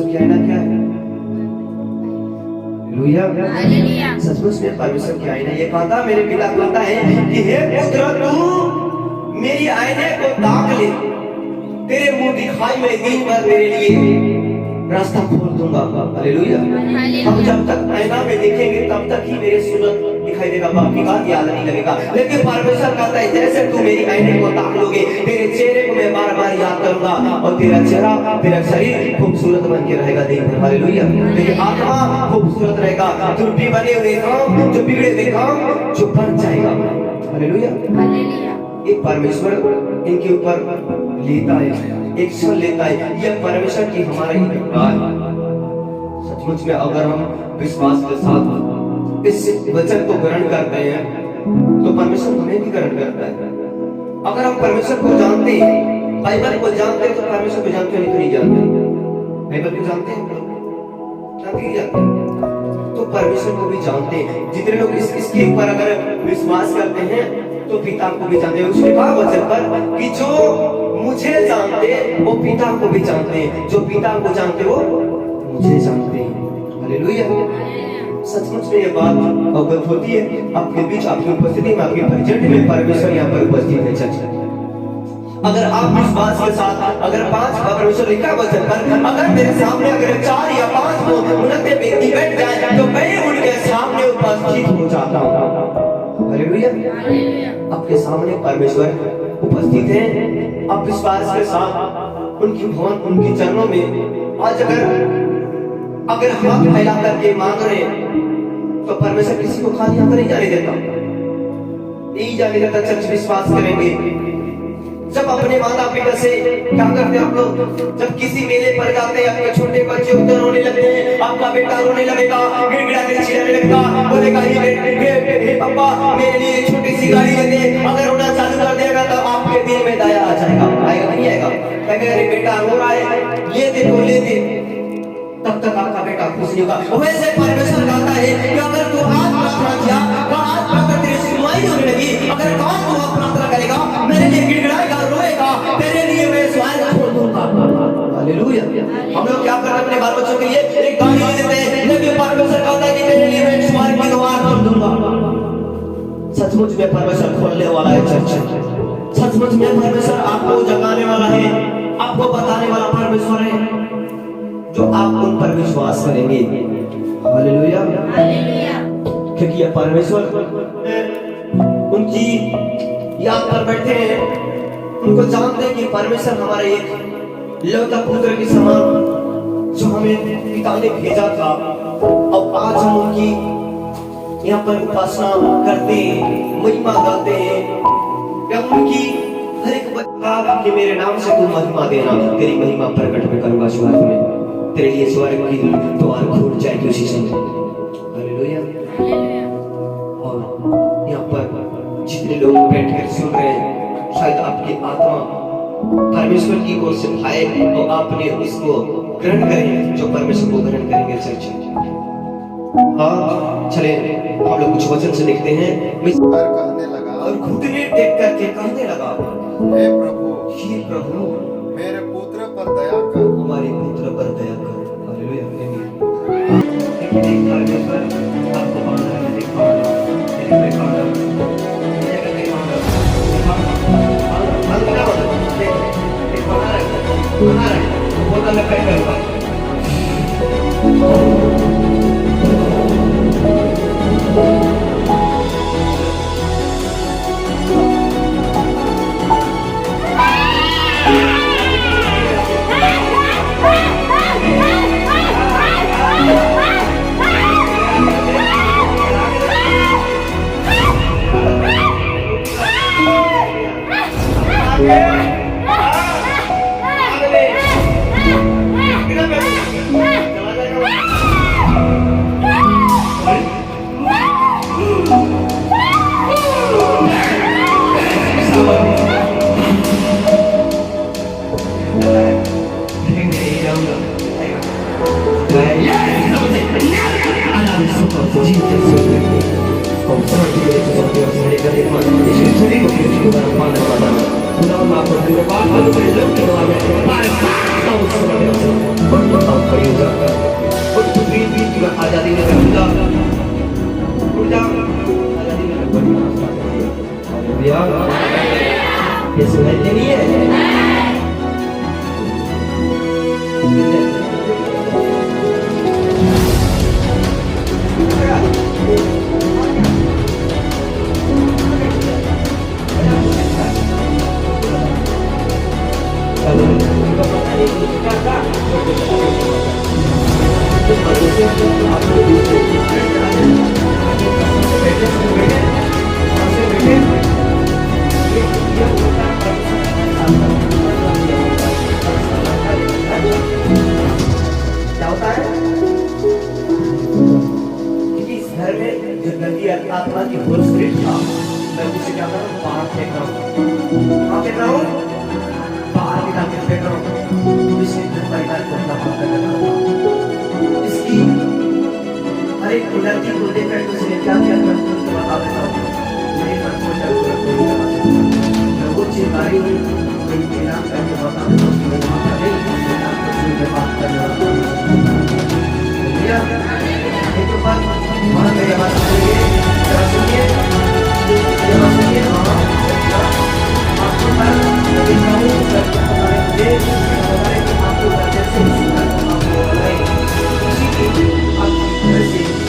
की आईना क्या है? हालेलुया। सचमुच में परमेश्वर की आईना ये कहता, मेरे पिता कहता है कि हे पुत्र तू मेरी आईने को ताक ले, तेरे मुंह दिखाई मैं दिन भर तेरे लिए रास्ता खोल दूंगा। हालेलुया। हम जब तक आईना में देखेंगे तब तक ही मेरे सूरत दिखाई देगा, बाकी का याद नहीं लगेगा। लेकिन परमेश्वर कहता है जैसे तू मेरी आईने को ताक लोगे, तेरे चेहरे को मैं बार बार याद करूंगा और तेरा चेहरा, तेरा शरीर खूबसूरत बन के रहेगा दिन भर। हालेलुया। तेरी आत्मा खूबसूरत रहेगा, त्रुटि बने हुए काम, जो बिगड़े हुए काम जो बन जाएगा। हालेलुया। ये परमेश्वर इनके ऊपर लेता है, एक्शन लेता है। यह परमेश्वर की हमारा ही है। सचमुच में अगर हम विश्वास के साथ इस वचन को ग्रहण करते हैं तो परमेश्वर हमें भी ग्रहण करता है। अगर हम परमेश्वर को जानते हैं, बाइबल को जानते हैं, तो परमेश्वर को जानते हैं, नहीं जानते? बाइबल को जानते हैं, जानते ही जानते हैं, तो परमेश्वर को भी जानते हैं। जितने लोग इसके ऊपर अगर विश्वास करते हैं तो पिता को भी जानते हैं। उसने कहा वचन पर कि जो मुझे जानते वो पिता को भी जानते हैं, जो पिता को जानते वो मुझे जानते हैं। हालेलुया। सचमुच में ये बात अवगत होती है आपके बीच, आपकी उपस्थिति में, आपके प्रेजेंट में परमेश्वर यहाँ पर उपस्थित है। चर्च अगर आप विश्वास के साथ, अगर 5 परमेश्वर लिखा वचन पर, अगर मेरे सामने अगर 4 या 5 उन्नत व्यक्ति बैठ जाए तो मैं उनके सामने उपस्थित हो जाता हूँ। हालेलुया। आपके सामने परमेश्वर उपस्थित है। आप विश्वास के साथ उनकी भवन, उनकी चरणों में आज अगर हाथ फैला करके मांग रहे तो परमेश्वर किसी को खाली हाथ नहीं जाने देता, नहीं जाने देता। चर्च विश्वास करेंगे। जब अपने माता पिता से क्या करते हैं आप लोग, जब किसी मेले पर जाते हैं, अपने छोटे बच्चे उधर रोने लगते हैं, आपका बेटा रोने लगेगा, गिड़गिड़ा के चिल्लाने लगेगा, बोलेगा हे पापा मेरे लिए छोटी सी गाड़ी दे दे। अगर रोना चालू कर देगा तो आपके दिल में दया आ जाएगा, आएगा नहीं आएगा? कहेगा अरे बेटा रो रहा है, ले दे तो ले दे, तब तक आपका बेटा खुश नहीं होगा। वैसे परमेश्वर कहता है कि अगर तू आज प्रार्थना किया तो आज अगर तेरी सुनवाई होने लगी, अगर कौन तू प्रार्थना करेगा, मेरे लिए गिड़गिड़ाएगा, रोएगा, तेरे लिए मैं स्वर्ग खोल दूंगा। हालेलुया। हम लोग क्या करते हैं अपने बाल बच्चों के लिए एक गाड़ी ले देते हैं, लेकिन परमेश्वर कहता है कि तेरे लिए मैं स्वर्ग की द्वार खोल दूंगा। सचमुच में परमेश्वर खोलने वाला है चर्च। सचमुच में परमेश्वर आपको जगाने वाला है, आपको बताने वाला परमेश्वर है, जो आप उन पर विश्वास करेंगे। हालेलुया। क्योंकि ये परमेश्वर उनकी याद कर बैठे हैं, उनको जानते हैं कि परमेश्वर हमारा एक लौता पुत्र के समान जो हमें पिता ने भेजा था। और आज हम उनकी यहाँ पर उपासना करते हैं, महिमा गाते हैं। उनकी हर एक बात कि मेरे नाम से तू महिमा देना, तेरी महिमा प्रकट में करूंगा स्वर्ग में, तेरे लिए स्वर्ग की द्वार खुल जाएगी उसी समय। हालेलुया। और यहाँ पर जितने लोग बैठकर सुन रहे हैं, शायद आपकी आत्मा परमेश्वर की ओर से भाए तो आपने उसको ग्रहण करें, जो परमेश्वर को ग्रहण करेंगे। चर्च हाँ चले हम लोग कुछ वचन से देखते हैं। कहने लगा और घुटने टेक करके कहने लगा, हे प्रभु, हे प्रभु मेरे पुत्र पर दया कर, हमारे पुत्र पर दया कर। हालेलुया। आपको पाना है, हालेलुया। ये सुनाई दे रही है? क्या होता है कि इस घर में जो गंदी आत्मा की होल स्पिरिट था, मैं उसे क्या कर रहा हूँ, बाहर फेंक रहा हूँ। कहाँ फेंक रहा हूँ? बाहर निकाल के फेंक रहा हूँ। इससे परिवार को अपना बात कर रहा हूँ। इसकी हर एक उन्नति को देखकर उसने क्या किया, मैं तुमको बता देता हूँ। मेरे मन को जब मैं वो चिंगारी कोई नाम करके बता देता हूँ, मैं वहाँ पर नहीं आपको सुनकर बात कर रहा हूँ। एक बात वहाँ मेरी आवाज़ सुनिए, जरा सुनिए, जरा सुनिए। आपको मैं देखता हूँ, हमारे आपको बच्चे से आपको नहीं उसी की आपकी घर से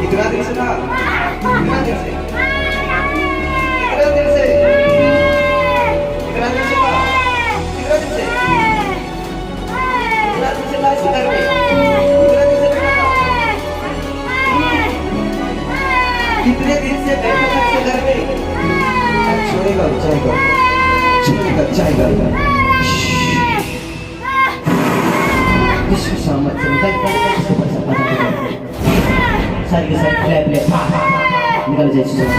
कितना देर से था? कितना देर से? कितना देर से? कितना देर से था? कितना देर से? कितना देर से था इस घर में? कितना देर से बैठा था? कितने दिन से बैठा था इस घर में? छोड़ेगा, जाएगा, छोड़ेगा, जाएगा। इसको समझ सारी के सारी प्ले निकल जाए चीज़ों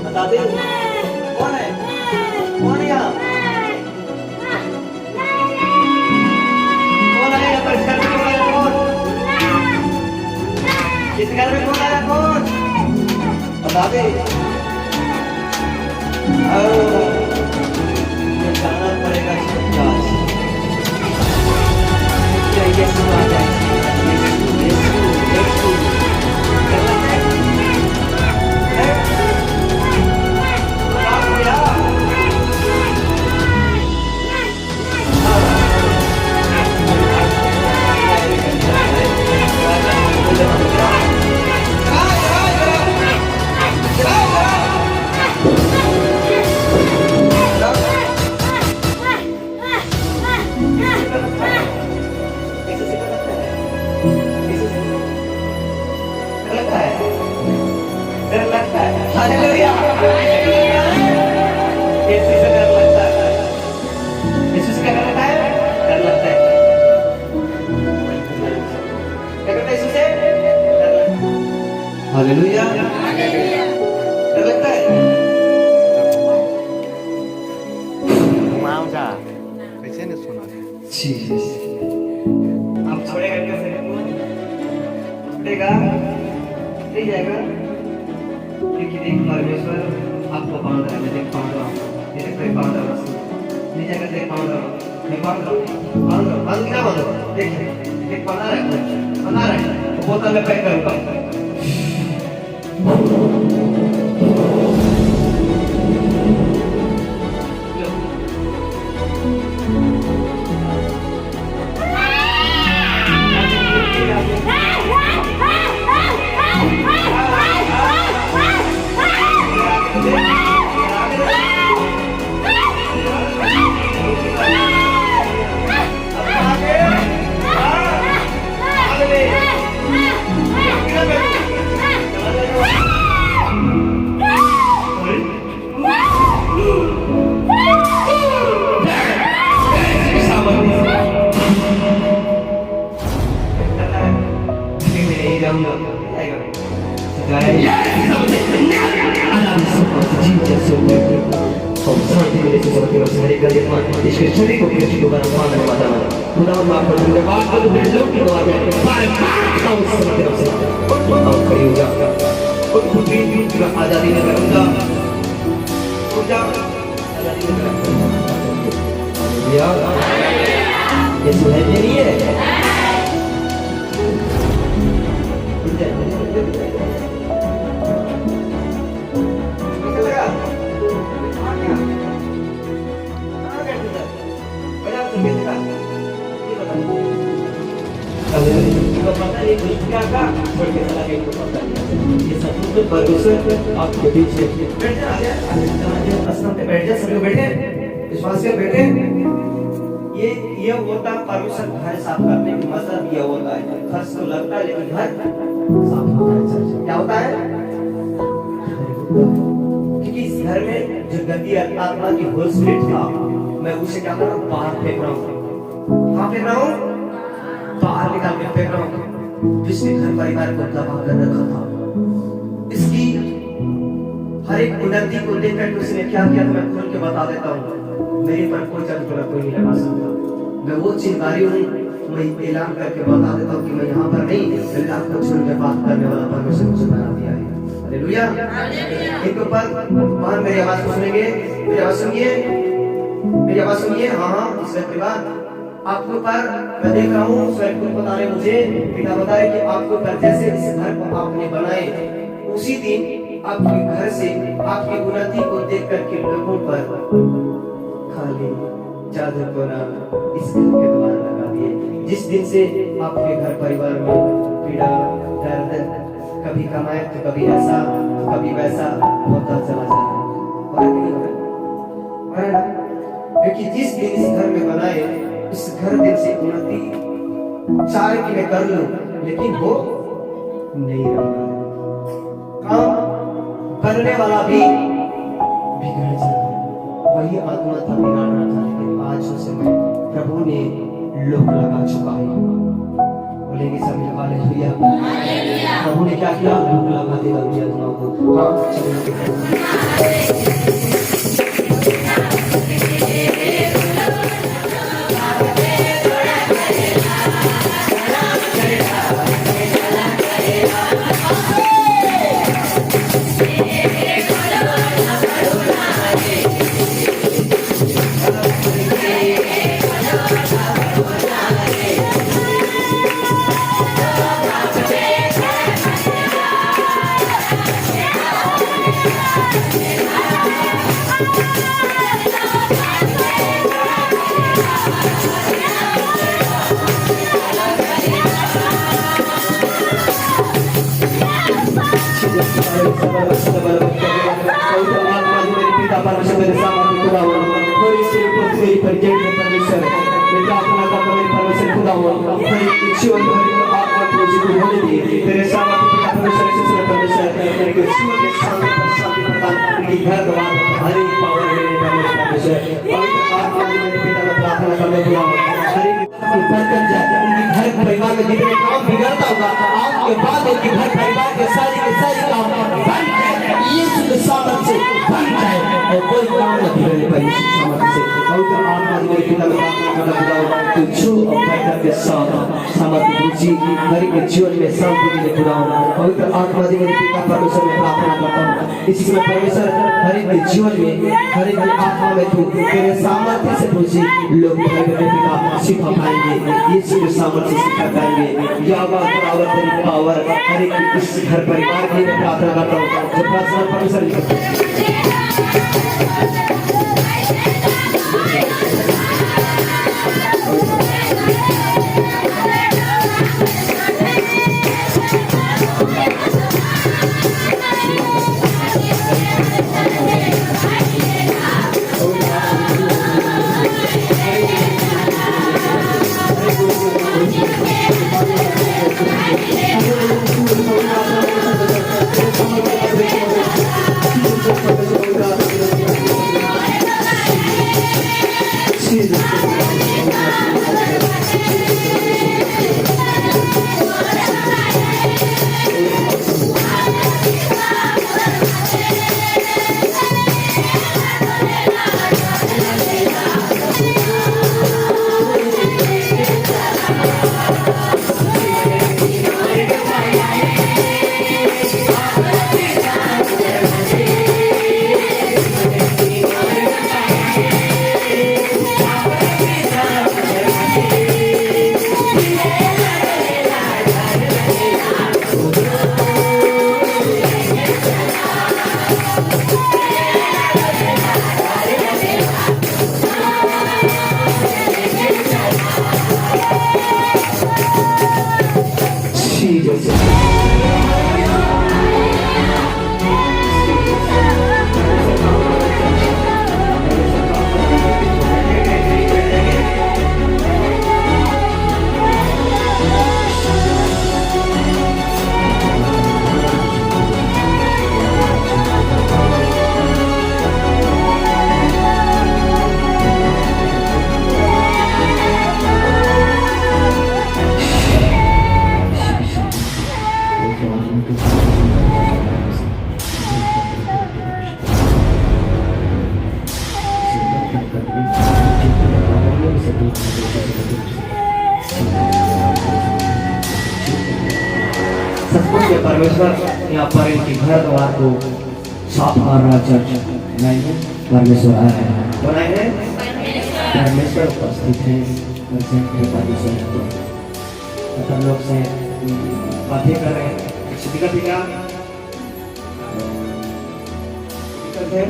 बता दे कौन है? कौन है यहाँ? कौन है यहाँ पर? इस घर में कौन आया? कौन? इस घर में कौन आया? कौन? बता दे। जाना पड़ेगा क्लास। क्या यीशु आ जाए? यीशु, यीशु, गलत है? है? क्या किया? हालेलुया। यीशु से डर लगता है। यीशु से क्या डर लगता है? डर लगता है। क्या करता है यीशु से? डर लगता है। हालेलुया। डर लगता है। माऊजा कैसे ने सुना जीसस। आप छोड़ेगा कैसे? छोड़ेगा? नहीं जाएगा? देखिए देख परमेश्वर आपको बांध रहा है। मैं देख बांध रहा हूँ। ये देख कोई बांध रहा है। नहीं जाएगा देख बांध रहा हूँ। मैं बांध रहा हूँ। बांध रहा हूँ। बांध क्या बांध रहा हूँ? देखिए देख बना रहा है। बना रहा है। वो बोतल में पैक करूँगा। आजादी में करूंगा। ये सुनाई दे रही है? आपके बीच बैठ जा, बैठे विश्वास से बैठे। ये होता परमेश्वर घर साफ करने का मतलब ये होता है। खर्च तो लगता है लेकिन घर साफ होता है। क्या होता है? क्योंकि इस घर में जो गंदी आत्मा की होल स्पिरिट था, मैं उसे क्या कर रहा हूँ? बाहर फेंक रहा हूँ। कहाँ फेंक रहा हूँ? बाहर निकाल के फेंक रहा हूँ। जिसने घर परिवार को तबाह कर रखा था, इसकी हर एक उन्नति को लेकर उसने क्या किया तो मैं खोल के बता देता हूँ। मेरे पर कोई चंद्रमा कोई नहीं लगा सकता। मैं वो चिंगारी हूँ, मैं ऐलान करके बता देता हूँ कि मैं यहाँ पर नहीं, मेरे आपको छोड़ के बात करने वाला परमेश्वर मुझे बना दिया है। हालेलुया। इनके ऊपर वहां मेरी आवाज को सुनेंगे। मेरी आवाज सुनिए, मेरी आवाज सुनिए। हाँ, इसके बाद आपके ऊपर मैं देख रहा हूँ स्वयं को बता रहे मुझे, पिता बता रहे कि आपके ऊपर जैसे इस घर को आपने बनाए, उसी दिन आपके घर से आपकी उन्नति को देख करके लोगों पर खाली जादू टोना इस घर के द्वार लगा दिए। जिस दिन से आपके घर परिवार में पीड़ा दर्द, कभी कमाए तो कभी ऐसा तो कभी वैसा होता चला जा रहा है। क्योंकि जिस दिन इस घर में बनाए, इस घर दिन से उन्नति चाहे कि मैं कर लूं, लेकिन वो नहीं रहा। काम करने वाला भी बिगड़ जाता है। वही आत्मा था बिगाड़ रहा था, लेकिन आज उसे मैं प्रभु ने लोक लगा चुका है। बोलेंगे सभी हालेलुया। प्रभु ने क्या किया? लोक लगा दिया आत्मा को। हाँ, चलिए परमेश्वर मेरे सामने खुदावन हर एक तेरे ऊपर मेरी परिचय में परमेश्वर मैं प्रार्थना करता हूं परमेश्वर खुदावन हर एक जीवन में हर एक आत्मा को जीवन होने दिए तेरे सामने पिता परमेश्वर से परमेश्वर मेरे को जीवन के सामने शांति प्रदान उनकी घर द्वार हर एक पावर मेरे परमेश्वर पवित्र आत्मा में मेरे पिता का प्रार्थना करने खुदावन हर एक बरकत जाए उनके घर परिवार में जितने काम बिगड़ता होगा आज के बाद उनके घर परिवार के सारे काम बन जाए यीशु के सामर्थ्य से बन जाए और कोई काम न बिगड़ने पाए यीशु के सामर्थ्य से पवित्र आत्मा मेरे पिता का प्रार्थना करना खुदावन तू छू और पैदा के साथ सामर्थ्य रुचि हर एक जीवन में शांति के लिए खुदावन पवित्र आत्मा जी मेरे पिता परमेश्वर में प्रार्थना करता हूँ इसी में परमेश्वर हर एक जीवन में हर एक आत्मा में तू तेरे सामर्थ्य से पूछी लोग मेरे पिता सिखा पाएंगे यीशु के सामर्थ्य से सिखा पाएंगे यावा पावर तेरी पावर हर एक इस घर परिवार के लिए प्रार्थना करता हूँ जो प्रार्थना परमेश्वर परमेश्वर यहाँ पर इनके घर द्वार को साफ कर रहा चर्च परमेश्वर आया है बनाए हैं परमेश्वर उपस्थित है हम लोग से बातें कर रहे हैं दिक्कत क्या दिक्कत है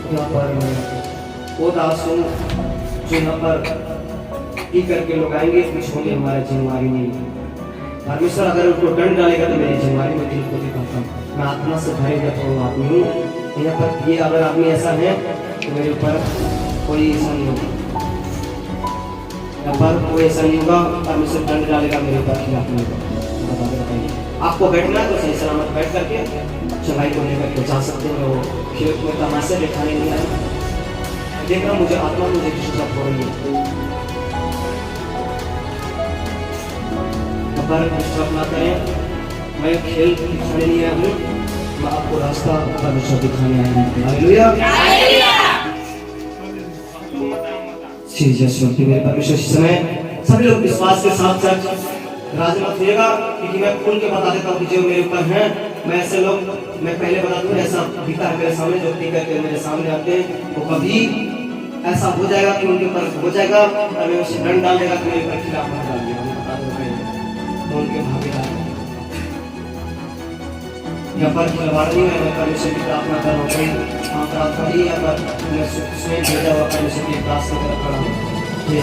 यहाँ पर वो दासों जो यहाँ पर की करके लोग आएंगे कुछ होंगे हमारे जिम्मेवारी नहीं परमेश्वर अगर उनको दंड डालेगा तो मेरी जिम्मेवारी में दिल को भी करता हूँ मैं आत्मा से भरे हुए तो आदमी हूँ यहाँ पर ये अगर आदमी ऐसा है तो मेरे ऊपर कोई ऐसा नहीं होगा यहाँ पर कोई ऐसा नहीं होगा परमेश्वर दंड डालेगा मेरे ऊपर खिलाफ नहीं होगा बताइए आपको बैठना है तो सही सलामत बैठ करके चढ़ाई को लेकर के जा सकते हैं वो खेत में तमाशे दिखाने नहीं आए देखना मुझे आत्मा मुझे डिस्टर्ब हो रही है पर डिस्टर्ब ना करें मैं खेल दिखाने नहीं आया हूँ मैं आपको रास्ता परमेश्वर दिखाने आया हूँ हालेलुया मेरे परमेश्वर इस समय सभी लोग विश्वास के साथ साथ राजी मत होइएगा क्योंकि मैं खोल के बता देता हूँ कि जो मेरे ऊपर हैं मैं ऐसे लोग मैं पहले बता दूँ ऐसा दिखता है मेरे सामने जो टिक करके मेरे सामने आते हैं वो कभी ऐसा हो जाएगा कि उनके ऊपर हो जाएगा और मैं उसे दंड डाल देगा कि मेरे ऊपर खिलाफ मत डाल दिया बता दो उनके भागीदार यहाँ पर खिलवाड़ नहीं है मैं परमेश्वर की प्रार्थना कर रहा हूँ हाँ प्रार्थना ही यहाँ पर मैं उसमें भेजा हुआ परमेश्वर की प्रार्थना कर खड़ा हूँ ये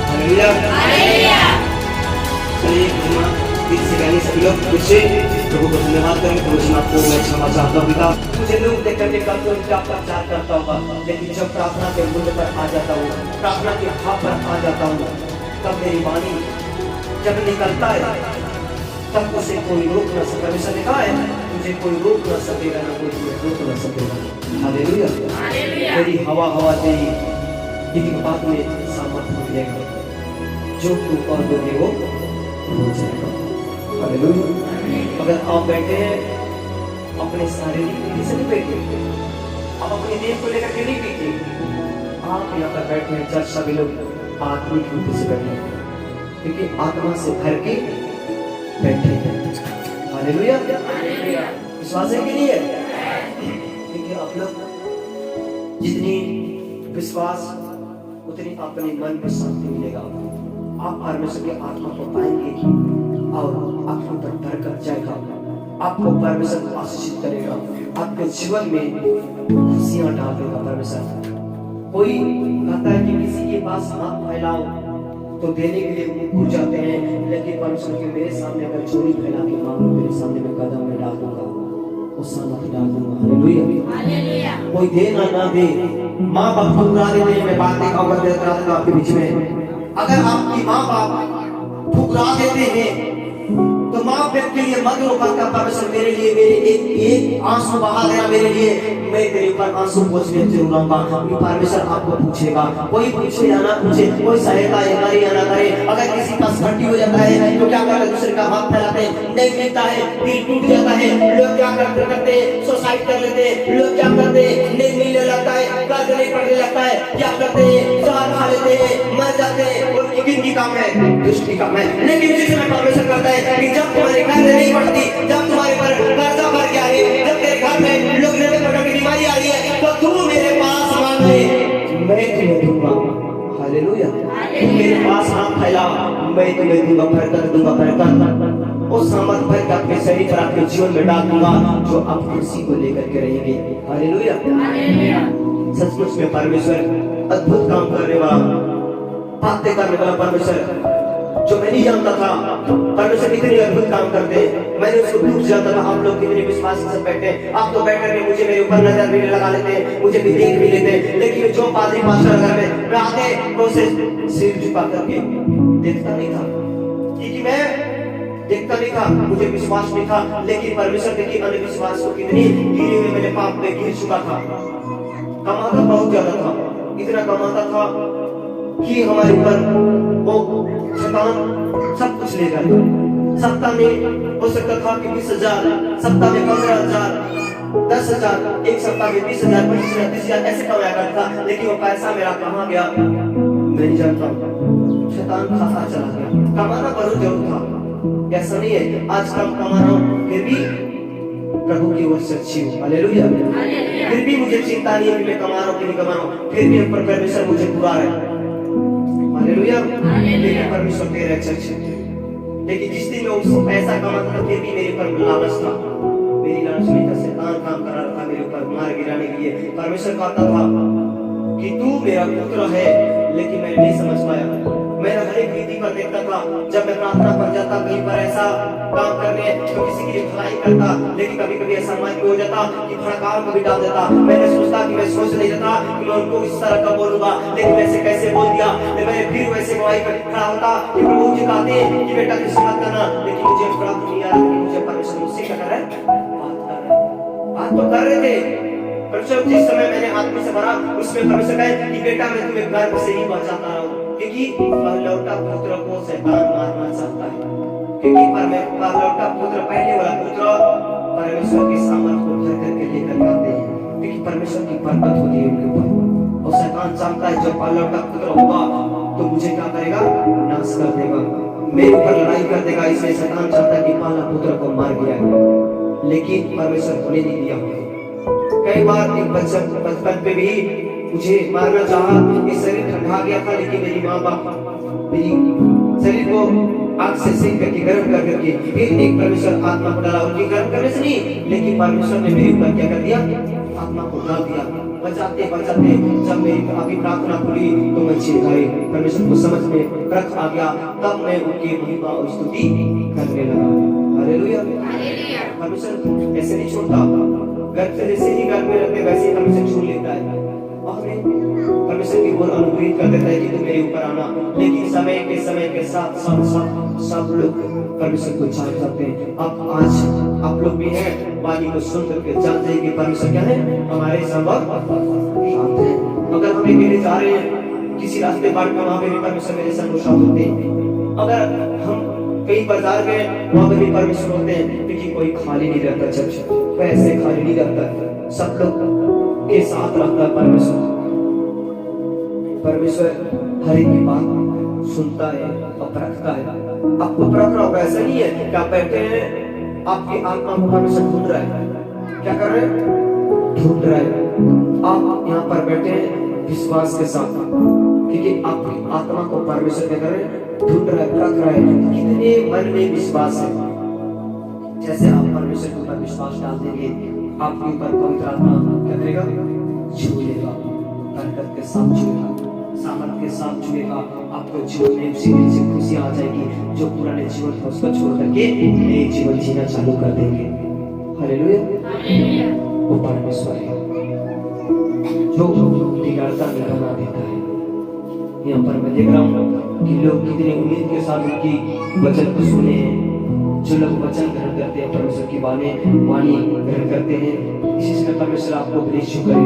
हालेलुया चलिए गीत से गाने सभी लोग खुद से प्रभु को धन्यवाद करें। प्रभु आपको मैं क्षमा चाहता हूँ पिता। मुझे लोग देख करके कभी तो क्या प्रचार करता होगा, लेकिन जब प्रार्थना के मुद्दे पर आ जाता हूँ, प्रार्थना के भाव पर आ जाता हूँ, तब मेरी वाणी जब निकलता है तब उसे कोई रोक न सके। हमेशा लिखा है मुझे कोई रोक न सकेगा, ना कोई रोक न सकेगा। हालेलुया। तेरी हवा हवा तेरी लेकिन बात में सामर्थ्य हो जाएगा, जो तू और बोले वो हो जाएगा। हालेलुया। अगर आप बैठे हैं अपने शारीरिक रीति से नहीं बैठे, आप अपनी देह को लेकर के नहीं बैठे, आप यहाँ पर बैठे हैं जब सभी लोग आत्मिक रूप से बैठे हैं, क्योंकि आत्मा से भर के बैठे हैं। हालेलुया। विश्वास है कि नहीं है? देखिए आप लोग जितनी विश्वास उतनी अपने मन में शांति मिलेगा। आप परमेश्वर के आत्मा को पाएंगे और आपके ऊपर बरकत जाएगा, आपको परमेश्वर आशीषित करेगा, आपके जीवन में खुशियां डाल देगा परमेश्वर। कोई कहता है कि किसी के पास हाथ फैलाओ तो देने के लिए मुकुर जाते हैं, लेकिन परमेश्वर के मेरे सामने अगर चोरी फैला के मांगो, मेरे सामने मैं कदम में डाल दूंगा, उस सामर्थ्य डाल दूंगा। हालेलुया। कोई दे ना दे, माँ बाप ठुकरा देते हैं। मैं बात देखा था आपके बीच में, अगर आपकी माँ बाप ठुकरा देते हैं तो माँ बाप के लिए मत रो पाता परमेश्वर मेरे लिए मेरे एक आंसू बहा देना मेरे लिए, मैं तेरे ऊपर आंसू पोंछने जरूर आऊंगा। परमेश्वर आपको पूछेगा, कोई पूछे या ना पूछे, कोई सहायता करे या ना करे, अगर किसी का स्कटी हो जाता है तो क्या करते, दूसरे का हाथ फैलाते हैं, नहीं मिलता है, दिल टूट जाता है, लोग क्या करते सुसाइड कर लेते हैं, लोग क्या करते नहीं मिलने लगता है, कर्ज नहीं पड़ने लगता है, क्या करते जहर खा लेते हैं, मर जाते हैं। और किनकी काम है? दुष्ट काम है। लेकिन जिस समय परमेश्वर करता है कि जब तुम्हारे घर में नहीं पड़ती, जब तुम्हारे पर कर्जा भर गया है, जब तेरे घर में लोग नए प्रकार की बीमारी आ रही है, तो तू मेरे पास मांगे, मैं तुम्हें दूंगा। हालेलुया। तू मेरे पास हाथ फैला, मैं तुम्हें दूंगा, बरकत दूंगा, बरकत और सामर्थ भर के आपके शरीर पर आपके जीवन में डाल दूंगा, जो आप खुशी को लेकर के रहेंगे। हालेलुया। सचमुच में परमेश्वर अद्भुत काम करने वाला, बातें करने वाला परमेश्वर, जो मैं नहीं जानता था परमेश्वर कितने अद्भुत काम करते हैं, मैंने उसको दूर जानता था। आप लोग कितने विश्वास से बैठे हैं, आप तो बैठ करके मुझे मेरे ऊपर नजर भी लगा लेते हैं, मुझे भी देख भी लेते हैं, लेकिन जो पादरी पास्टर घर में मैं आते तो उसे सिर झुका करके देखता नहीं था, क्योंकि मैं देखता नहीं था, मुझे विश्वास नहीं था। लेकिन परमेश्वर देखिए अंधविश्वास को कितनी गिरे हुए मेरे पाप में गिर चुका था, कमाता बहुत ज्यादा था, इतना कमाता था कि हमारे ऊपर वो शैतान सब कुछ ले गया। सप्ताह में हो सकता था कि 20,000, सप्ताह में 15,000, 10,000, एक सप्ताह में 20,000, 25,000, 30,000 ऐसे कमाया करता, लेकिन वो पैसा मेरा कहाँ गया मैं नहीं जानता। शैतान खाता चला गया। कमाना बहुत जरूर था, ऐसा नहीं है आज कम कमा रहा हूँ फिर भी प्रभु की ओर से अच्छी हूँ। हालेलुया। फिर भी मुझे चिंता नहीं है कि मैं कमा रहा हूँ कि नहीं कमा रहा हूँ, फिर भी परमेश्वर मुझे बुरा है। हालेलुया। लेकिन परमेश्वर तेरे अच्छे, लेकिन जिस दिन मैं उसको पैसा कमाता था फिर भी मेरे पर लालच था, मेरी लालच नहीं था, शैतान काम कर रहा था मेरे ऊपर मार गिराने के लिए। परमेश्वर कहता था कि तू मेरा पुत्र है, लेकिन मैं नहीं समझ पाया। मैं हर एक रीति पर देखता था, जब मैं प्रार्थना पर जाता कहीं पर ऐसा काम करने तो किसी की भलाई करता, लेकिन कभी कभी ऐसा मन हो जाता कि भड़काव को भी डाल देता। मैंने सोचता कि मैं सोच नहीं देता कि मैं उनको इस तरह का बोलूंगा, लेकिन वैसे कैसे बोल दिया। मैं फिर वैसे गवाही पर खड़ा होता कि प्रभु जी कहते हैं कि बेटा किसी मत करना, लेकिन मुझे बड़ा नहीं आ रहा कि मुझे परमेश्वर मुझसे क्या कर रहा है, बात तो कर रहे थे। परमेश्वर जिस समय मैंने आत्मा से भरा उसमें परमेश्वर कहे कि बेटा मैं तुम्हें गर्भ से ही बचाता हूँ, क्योंकि लौटा पुत्र को शैतान मारना चाहता है, क्योंकि लौटा पुत्र पहले वाला पुत्र परमेश्वर के सामर्थ को भर करके लेकर आते हैं, क्योंकि परमेश्वर की बरकत होती है उनके ऊपर। और शैतान चाहता है जब लौटा पुत्र होगा तो मुझे क्या करेगा, नाश कर देगा, मेरे ऊपर लड़ाई कर देगा। इसलिए शैतान चाहता है कि पहला पुत्र को मार दिया, लेकिन परमेश्वर होने नहीं दिया। कई बार एक बचपन पे भी मुझे मारना चाहा, ये शरीर ठंडा गया था, लेकिन मेरी माँ बाप मेरी शरीर को आग से सेक करके गर्म कर करके फिर एक परमेश्वर आत्मा को डाला, उनकी गर्म करने से नहीं, लेकिन परमेश्वर ने मेरे ऊपर क्या कर दिया, आत्मा को डाल दिया। बचाते बचाते जब मेरी आपकी प्रार्थना खुली तो मैं छिड़ गई, परमेश्वर को समझ में रख आ गया, तब मैं उनकी महिमा और स्तुति करने लगा। हालेलुया। परमेश्वर ऐसे नहीं छोड़ता, गर्भ से जैसे ही गर्भ में रहते वैसे ही परमेश्वर छू लेता है और हमें परमेश्वर की ओर अनुग्रहित कर देता है कि तुम मेरे ऊपर आना। लेकिन समय के साथ सब लोग परमेश्वर को जान जाते हैं। अब आज आप लोग भी हैं, वाणी को सुन करके जान जाइए कि परमेश्वर क्या है, हमारे संबंध शांत है। अगर हम अकेले जा रहे हैं किसी रास्ते पर, वहां पे भी परमेश्वर मेरे संग शांत होते हैं। अगर हम कहीं बाजार गए वहां पे भी परमेश्वर होते हैं, लेकिन कोई खाली नहीं रहता, चर्च कोई ऐसे खाली नहीं रहता, सब लोग के साथ रहता है परमेश्वर। परमेश्वर हर एक की बात सुनता है और परखता है। आपको परखना होगा, ऐसा नहीं है कि आप बैठे हैं, आपकी आत्मा को परमेश्वर ढूंढ रहा है। क्या कर रहे हैं? ढूंढ रहा है। आप यहाँ पर बैठे हैं विश्वास के साथ, क्योंकि आपकी आत्मा को परमेश्वर क्या कर रहे हैं? ढूंढ रहा है, परख रहा है। कितने मन में विश्वास है। जैसे आप परमेश्वर के ऊपर विश्वास डाल देंगे, आपके ऊपर पवित्र आत्मा क्या करेगा? छू लेगा, बरकत के साथ छूएगा, सामर्थ के साथ छूएगा। आपको जीवन में उसी दिन से खुशी आ जाएगी, जो पुराने जीवन था उसको छोड़ करके नए जीवन जीना चालू कर देंगे। हालेलुया। वो परमेश्वर है जो बिगाड़ता नहीं बना देता है। यहाँ पर मैं देख रहा हूँ कि लोग कितने उम्मीद के साथ उनकी वचन को सुने हैं। जो लोग वचन ग्रहण करते हैं, परमेश्वर की वाणी ग्रहण करते हैं, इसी से परमेश्वर आपको ब्लेस करे,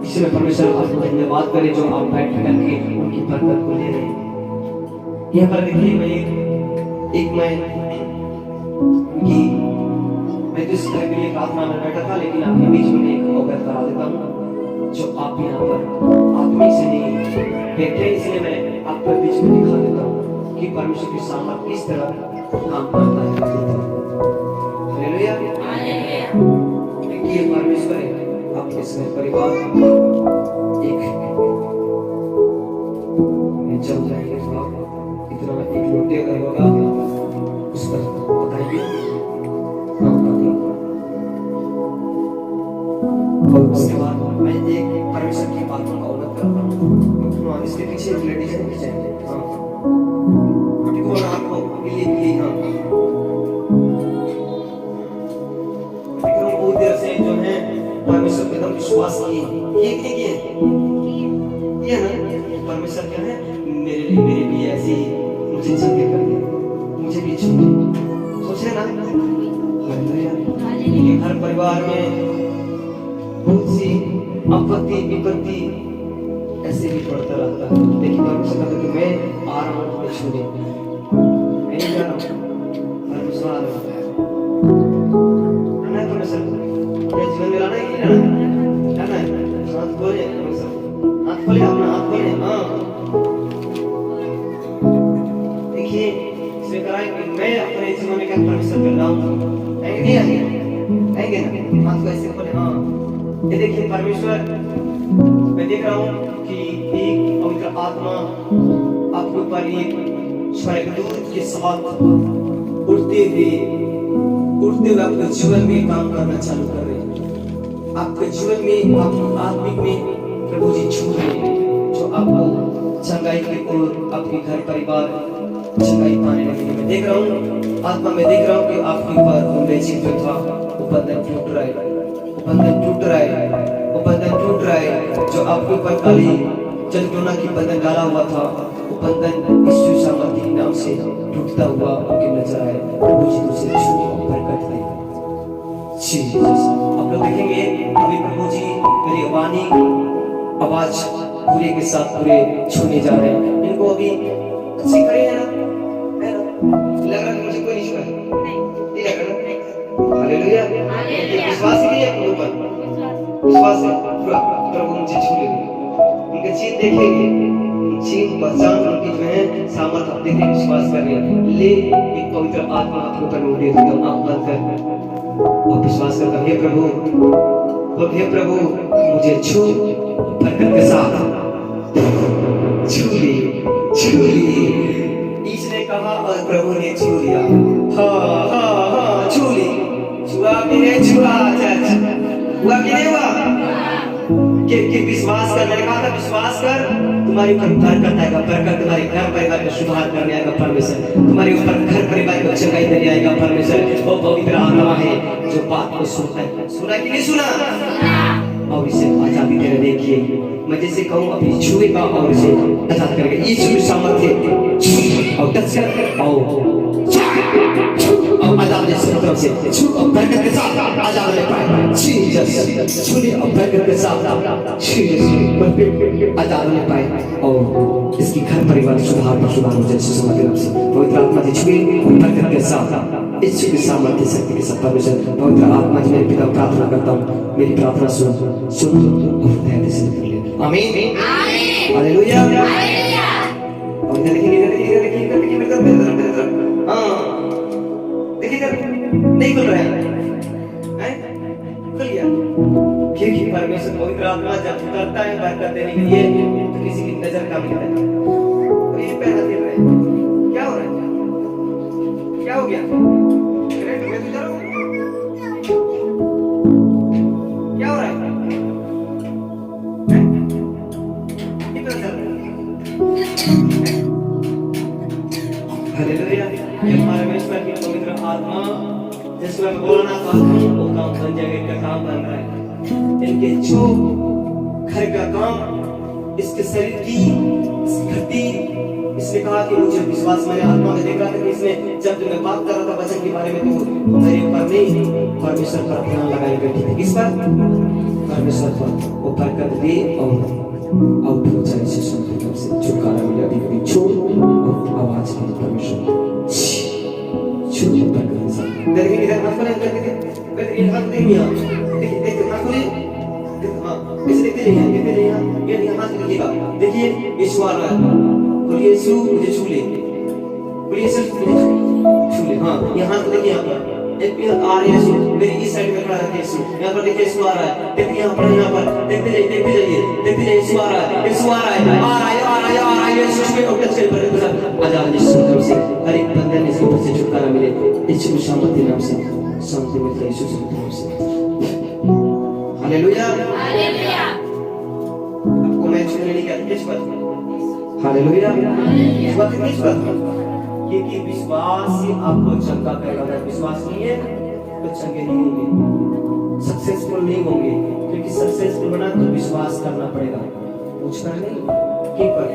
इसमें परमेश्वर आपको धन्यवाद करे जो आप बैठ करके उनकी बरकत को ले रहे हैं। यहाँ पर देखिए मैं जिस तरह के लिए प्रार्थना में बैठा था, लेकिन आपके बीच में एक अवगत करा देता हूँ जो आप यहाँ पर आत्मिक से नहीं देखते, इसलिए मैं आपके बीच में दिखा देता हूँ कि परमेश्वर की सामर्थ किस तरह काम करता है। हालेलुया। देखिए परमेश्वर है आपके समय परिवार एक चल जाएंगे, इतना एक लोटे अगर होगा उस पर बताएंगे और उसके बाद मैं एक परमेश्वर की बातों का अवगत करता हूँ। इसके पीछे एक लेडीज है, पीछे आपको बहुत देर से जो है परमेश्वर पे विश्वास किए ना। परमेश्वर क्या है, मेरे भी ऐसे मुझे चंगे कर दे, मुझे भी छूटे, सोचे ना। हालेलुया। हर परिवार में बहुत सी आपत्ति विपत्ति ऐसे भी पड़ता रहता है, लेकिन परमेश्वर कहता है कि मैं आ रहा हूँ तुम्हें छूने, मैं नहीं जा रहा हूँ, परमेश्वर आ रहा है। परमेश्वर जीवन में लाना है कि नहीं लाना है? हाथ खोले, हाथ खोले, अपना हाथ खोले। हाँ देखिए इसमें कराएं कि मैं अपने जीवन में क्या परमेश्वर कर रहा हूँ, आएंगे नहीं आएंगे ना? हाथ को ऐसे खोले। हाँ ये देखिए परमेश्वर, मैं देख रहा हूँ कि एक पवित्र आत्मा आपके ऊपर एक स्वर्गदूत के साथ उड़ते हुए आपके जीवन में काम करना चालू कर रहे हैं। आपके जीवन में, आपकी आत्मिक में प्रभु जी छू रहे हैं, जो आपको चंगाई की ओर, आपके घर परिवार चंगाई पाने लगे। मैं देख रहा हूँ आत्मा में, देख रहा हूँ कि आपके ऊपर उम्मीद जो था वो बंधन टूट रहा है, बंधन टूट रहा है, वो बंधन टूट रहा है। जो आपके ऊपर काली जलगुना की बंधन डाला हुआ था, वो बंधन यीशु सामर्थी नाम से टूटता हुआ आपके नजर आए। प्रभु जी तुझे छू बरकत दे। आप लोग देखेंगे अभी प्रभु जी मेरी वाणी आवाज पूरे के साथ पूरे छूने जा रहे हैं। इनको अभी अच्छे खड़े हैं ना, लग रहा है मुझे कोई नहीं छुआ, नहीं लग रहा। हालेलुया। विश्वास ही है अपने ऊपर, विश्वास है पूरा, प्रभु मुझे छू लेंगे, उनके चीज देखेंगे, चीज पहचान उनकी जो है सामर्थ आप देख विश्वास कर रहे हैं। ले एक पवित्र आत्मा आपके ऊपर उड़े, एकदम आप बंद कर और विश्वास करता हे प्रभु, हे प्रभु मुझे छू बरकत के साथ छू ली। इसने कहा और प्रभु ने छू लिया। हाँ छू ली, छुआ कि नहीं छुआ? हुआ कि नहीं हुआ? कि विश्वास कर, मैंने कहा था विश्वास कर, तुम्हारे ऊपर बरकत आएगा, बरकत तुम्हारे घर परिवार में सुधार करने आएगा परमेश्वर, तुम्हारे ऊपर घर परिवार को चंगाई देने आएगा परमेश्वर। वो पवित्र आत्मा है जो बात को सुनता है, सुना कि नहीं सुना, और इसे आजादी दे रहे। देखिए मैं जैसे कहूँ अभी छुएगा और इसे आजाद करेगा, ये छुए सामर्थ्य और टच कर और आजाद दे सब तरफ से छू और बरकत के साथ आजाद ले पाए, जीसस छूने और बरकत के साथ आजाद ले पाए और इसकी घर परिवार सुधार पर सुधार हो जाए सुसमाचार तरफ से। पवित्र आत्मा जी छुए और बरकत के साथ इस की सामर्थ्य शक्ति के साथ परमेश्वर। पवित्र आत्मा जी मेरे पिता प्रार्थना करता हूँ, मेरी प्रार्थना सुन और ध्यान से कर ले। आमीन हालेलुया। और इधर देखिए, मेरे तरफ, हाँ देखिए नहीं खुल रहा है, खुल गया, क्योंकि परमेश्वर पवित्र आत्मा जब करता है बरकत देने के लिए तो किसी की नजर कम नहीं रहती। और ये पैसा दे रहे हैं, क्या हो रहा है, क्या हो गया, करंट में तो जाओ, क्या हो रहा है, कितना चल रहा है। हालेलुया। ये परमेश्वर की पवित्र आत्मा जिसमें बोलना चाहता हूँ वो काम बन जाएगा, इनका काम बन रहा है, इनके जो घर का काम, इसके शरीर की घटी, इसने कहा कि मुझे विश्वास मैंने आत्मा में देखा था कि इसने जब मैं बात कर रहा था वचन के बारे में तो मेरे ऊपर नहीं परमेश्वर पर ध्यान लगाई बैठी थी, किस पर, परमेश्वर पर, वो बरकत दे और आउट जाए से सुनते तब से छुटकारा मिला। अभी छोड़ और आवाज की परमेश्वर छोड़ बरकत के साथ देखिए, इधर हाथ खोले, देखिए हाथ देखिए, देखिए हाथ खोले, हाँ इसे देखते रहिए, ये हाथ देखिएगा, देखिए यीशु आ रहा है, बोलिए यीशु मुझे छू ले, बोलिए सिर्फ छू ले, हाँ ये हाथ देखिए, यहाँ पर एक भी आ रही है यीशु, मेरी इस साइड में खड़ा है यीशु, यहाँ पर देखिए यीशु आ रहा है, देखिए यहाँ पर देखते जाइए यीशु आ रहा है, यीशु आ रहा है यीशु के ऊपर चल पड़े तो आजाद यीशु की तरफ से हर एक बंदे ने इसके ऊपर से छुटकारा मिले, यीशु के शामत के नाम से शांति मिलता है यीशु की तरफ से। Hallelujah hallelujah. आपको मैं छूने नहीं कहता किस बात, हालेलुया इस बात किस बात, क्योंकि विश्वास ही आपको चंगा करेगा। अगर विश्वास नहीं है तो चंगे नहीं होंगे, सक्सेसफुल नहीं होंगे, क्योंकि सक्सेसफुल बना तो विश्वास करना पड़ेगा, पूछना नहीं कि पर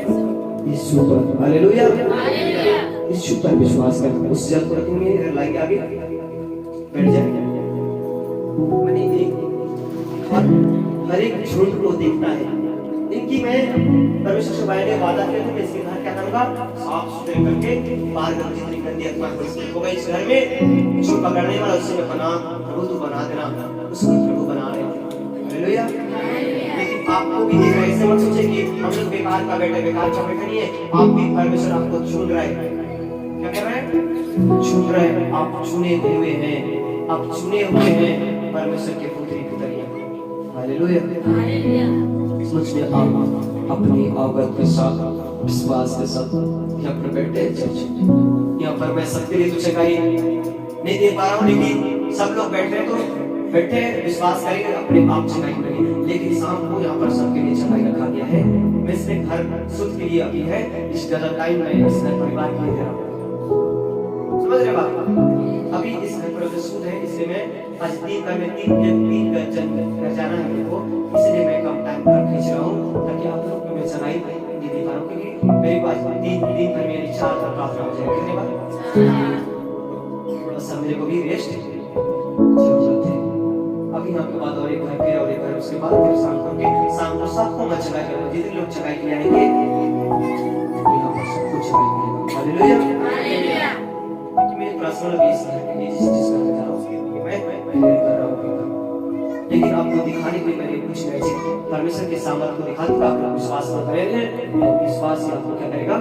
यीशु पर, हालेलुया यीशु पर विश्वास करना। उस जगह पर तुम इधर लाइक आगे बैठ जाए, मैंने हर एक झुंड को देखना है, इनकी मैं परमेश्वर से वादा किया था कि इसके घर क्या करूंगा, साफ सुथरे करके बाहर का जितनी गंदी आत्मा होगा इस घर में जो पकड़ने वाला उससे मैं बना प्रभु तू बना देना, उसको प्रभु बना रहे हैं। हालेलुया। लेकिन आपको भी देख रहा है, ऐसे मत सोचे कि हम लोग बेकार का बैठे नहीं है, आप भी परमेश्वर आपको चुन रहा है, क्या कर रहा है, चुन रहा है, आप चुने हुए हैं, आप चुने हुए हैं परमेश्वर के पुत्री पुत्रियां। हालेलुया। मुझे आप अपनी आवाज के साथ विश्वास के साथ यहाँ पर बैठे यहाँ पर मैं सबके लिए तो चंगाई नहीं दे पा रहा हूँ, लेकिन सब लोग बैठे विश्वास करेंगे अपने आप चंगाई करेंगे, लेकिन शाम को यहाँ पर सबके लिए चंगाई रखा गया है। मैं इसमें घर सुध के लिए अभी है, इस ज्यादा टाइम में इस घर परिवार के लिए दे रहा हूँ, समझ रहे बात। अभी इस घर पर जो सुध है इसलिए मैं आज 3 घर जाना है मेरे को, इसलिए मैं कम टाइम पर खींच रहा हूँ ताकि आप लोग को मैं चलाई नहीं दे पा रहा हूँ, क्योंकि मेरे पास 3 घर मेरी 4 बार प्रार्थना हो जाएगी, कितने बार, थोड़ा सा मेरे को भी रेस्ट जरूरत है। अभी यहाँ के बाद और एक घर, फिर और एक घर, उसके बाद फिर शाम को सबको मैं चलाई करूँगा, जितने लोग चलाई के लिए आएंगे यहाँ पर सबको चलाई करेंगे। हालेलुया। मेरी पर्सनल बेस है जिसका मैं कर रहा हूँ, मैं कर रहा हूँ, लेकिन आपको दिखाने के लिए मैंने कुछ नहीं, परमेश्वर के सामर्थ्य को दिखा दूंगा, आप विश्वास पर करेंगे, विश्वास ही आपको क्या करेगा,